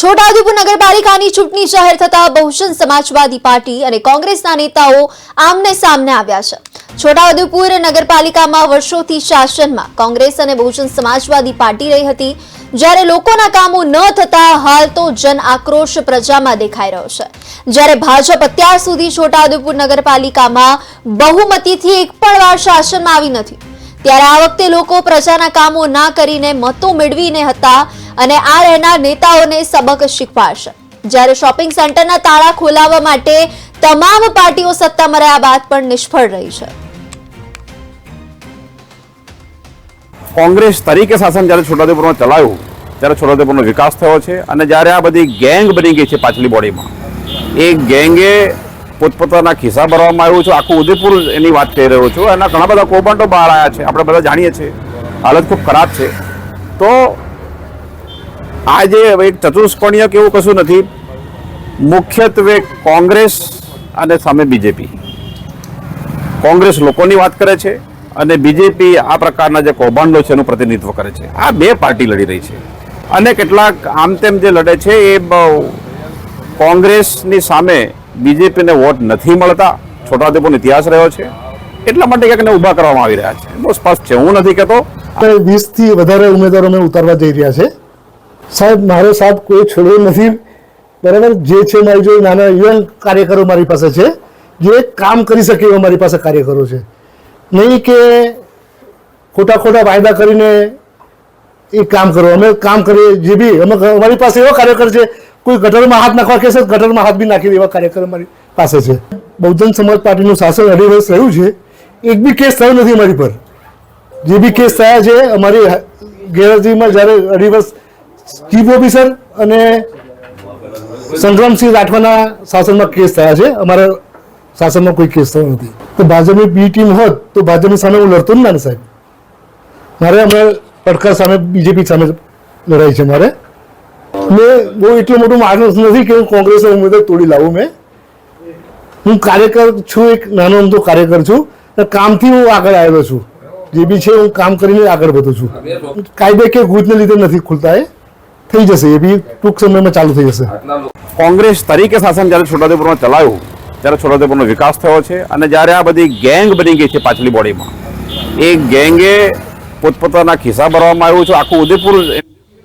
છોટાઉદેપુર નગરપાલિકાની ચૂંટણી જાહેર થતા બહુજન સમાજવાદી પાર્ટી અને કોંગ્રેસના નેતાઓ આમને સામને આવ્યા છે। છોટાઉદેપુર નગરપાલિકામાં વર્ષોથી શાસનમાં કોંગ્રેસ અને બહુજન સમાજવાદી પાર્ટી રહી હતી, જ્યારે લોકોના કામો ન થતા હાલ તો જન આક્રોશ પ્રજામાં દેખાઈ રહ્યો છે। જ્યારે ભાજપ અત્યાર સુધી છોટાઉદેપુર નગરપાલિકામાં બહુમતીથી એક પણ વાર શાસનમાં આવી નથી, ત્યારે આ વખતે લોકો પ્રજાના કામો ના કરીને મતો મેળવીને હતા અને આ રહેનાર નેતાઓને સબક શીખવાડશે। જ્યારે શોપિંગ સેન્ટરના તાળા ખોલાવવા માટે તમામ પાર્ટીઓ સત્તામાં રહ્યા બાદ પણ નિષ્ફળ રહી છે। કોંગ્રેસ તરીકે શાસન જ્યારે છોટાઉદેપુરમાં ચલાવ્યું ત્યારે છોટાઉદેપુરનો વિકાસ થયો છે અને જ્યારે આ બધી ગેંગ બની ગઈ છે પાછલી બોડીમાં, એ ગેંગે પોતપોતાના ખિસ્સા ભરવામાં આવ્યું છે। આખું ઉદયપુર એની વાત કહી રહ્યો છું। એના ઘણા બધા કૌભાંડો બહાર આવ્યા છે, આપણે બધા જાણીએ છીએ, હાલત ખૂબ ખરાબ છે। તો આ જે એક ચતુષ્કોણીય કે એવું કશું નથી, મુખ્યત્વે કોંગ્રેસ અને સામે બીજેપી। કોંગ્રેસ લોકોની વાત કરે છે અને બીજેપી આ પ્રકારના જે કૌભાંડો છે એનું પ્રતિનિધિત્વ કરે છે। આ બે પાર્ટી લડી રહી છે અને કેટલાક આમ તેમ જે લડે છે એ કોંગ્રેસની સામે બીજેપીને વોટ નથી મળતા, છોટાઉદેપુરનો ઇતિહાસ રહ્યો છે, એટલા માટે ક્યાંક ઊભા કરવામાં આવી રહ્યા છે। બહુ સ્પષ્ટ છે, હું નથી કહેતો। 20 થી વધારે ઉમેદવારો અમે ઉતારવા જઈ રહ્યા છે સાહેબ। મારો સાથ કોઈ છોડવો નથી, બરાબર? જે છે મારી જોડે નાના યુવાન કાર્યકરો મારી પાસે છે, જે કામ કરી શકે એવા મારી પાસે કાર્યકરો છે। નહીં કે ખોટા ખોટા વાયદા કરીને એ કામ કરો। અમે કામ કરીએ જે બી અમારી પાસે એવા કાર્યકર છે, કોઈ ગટરમાં હાથ નાખવા કહેશે ગટરમાં હાથ બી નાખી દે એવા કાર્યકર અમારી પાસે છે। બહુજન સમાજ પાર્ટીનું શાસન 2.5 વર્ષ રહ્યું છે, એક બી કેસ થયો નથી અમારી પર। જે બી કેસ થયા છે અમારી ગેરહાજરીમાં, જ્યારે 2.5 વર્ષ ચીફ ઓફિસર અને સંગ્રામસિંહ રાઠવાના શાસનમાં કેસ થયા છે, અમારા શાસનમાં કોઈ કેસ થયો નથી। તો ભાજપની બી ટીમ હોત તો ભાજપની સામે હું લડતો જ ના ને સાહેબ। મારે હમણાં પડકાર સામે બીજેપી સામે લડાઈ છે મારે। મેં બહુ એટલો મોટો માણસ નથી કે હું કોંગ્રેસનો ઉમેદવાર તોડી લાવું। હું કાર્યકર છું, એક નાનો અમથો કાર્યકર છું, કામથી હું આગળ આવેલો છું। જે બી છે હું કામ કરીને આગળ વધું છું। કાયદે કે ગુજને લીધે નથી ખુલતા, એ થઈ જશે, એ બી ટૂંક સમયમાં ચાલુ થઈ જશે। કોંગ્રેસ તરીકે શાસન જ્યારે છોટાઉદેપુરમાં ચલાવ્યું ત્યારે છોટાઉદેપુરનો વિકાસ થયો છે અને જ્યારે આ બધી ગેંગ બની ગઈ છે પાછલી બોડીમાં, એ ગેંગે પોતપોતાના ખિસ્સા ભરવામાં આવ્યું છે। આખું ઉદયપુર